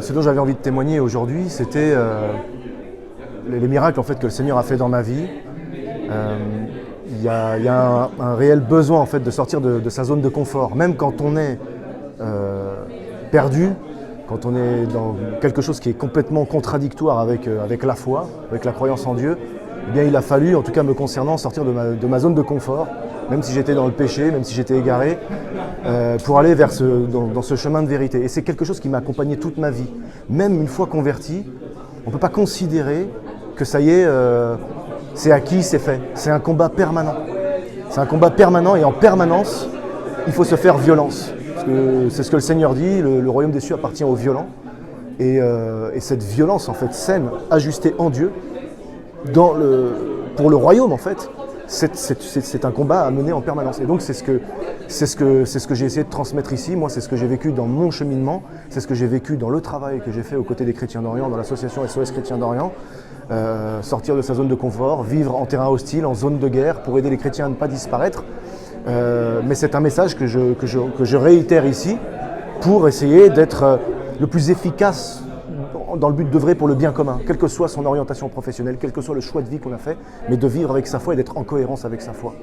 Ce dont j'avais envie de témoigner aujourd'hui, c'était les miracles en fait, que le Seigneur a fait dans ma vie. Il y a un réel besoin en fait, de sortir de sa zone de confort, même quand on est perdu, quand on est dans quelque chose qui est complètement contradictoire avec la foi, avec la croyance en Dieu. Eh bien, il a fallu, en tout cas me concernant, sortir de ma zone de confort, même si j'étais dans le péché, même si j'étais égaré, pour aller dans ce chemin de vérité. Et c'est quelque chose qui m'a accompagné toute ma vie. Même une fois converti, on ne peut pas considérer que ça y est, c'est acquis, c'est fait. C'est un combat permanent. C'est un combat permanent et en permanence, il faut se faire violence. Parce que c'est ce que le Seigneur dit, le royaume des cieux appartient aux violents. Et cette violence en fait saine, ajustée en Dieu, pour le royaume en fait, c'est un combat à mener en permanence. Et donc c'est ce que j'ai essayé de transmettre ici. Moi, c'est ce que j'ai vécu dans mon cheminement, c'est ce que j'ai vécu dans le travail que j'ai fait aux côtés des chrétiens d'Orient, dans l'association SOS Chrétiens d'Orient. Sortir de sa zone de confort, vivre en terrain hostile, en zone de guerre, pour aider les chrétiens à ne pas disparaître. Mais c'est un message que je réitère ici pour essayer d'être le plus efficace dans le but d'œuvrer pour le bien commun, quelle que soit son orientation professionnelle, quel que soit le choix de vie qu'on a fait, mais de vivre avec sa foi et d'être en cohérence avec sa foi.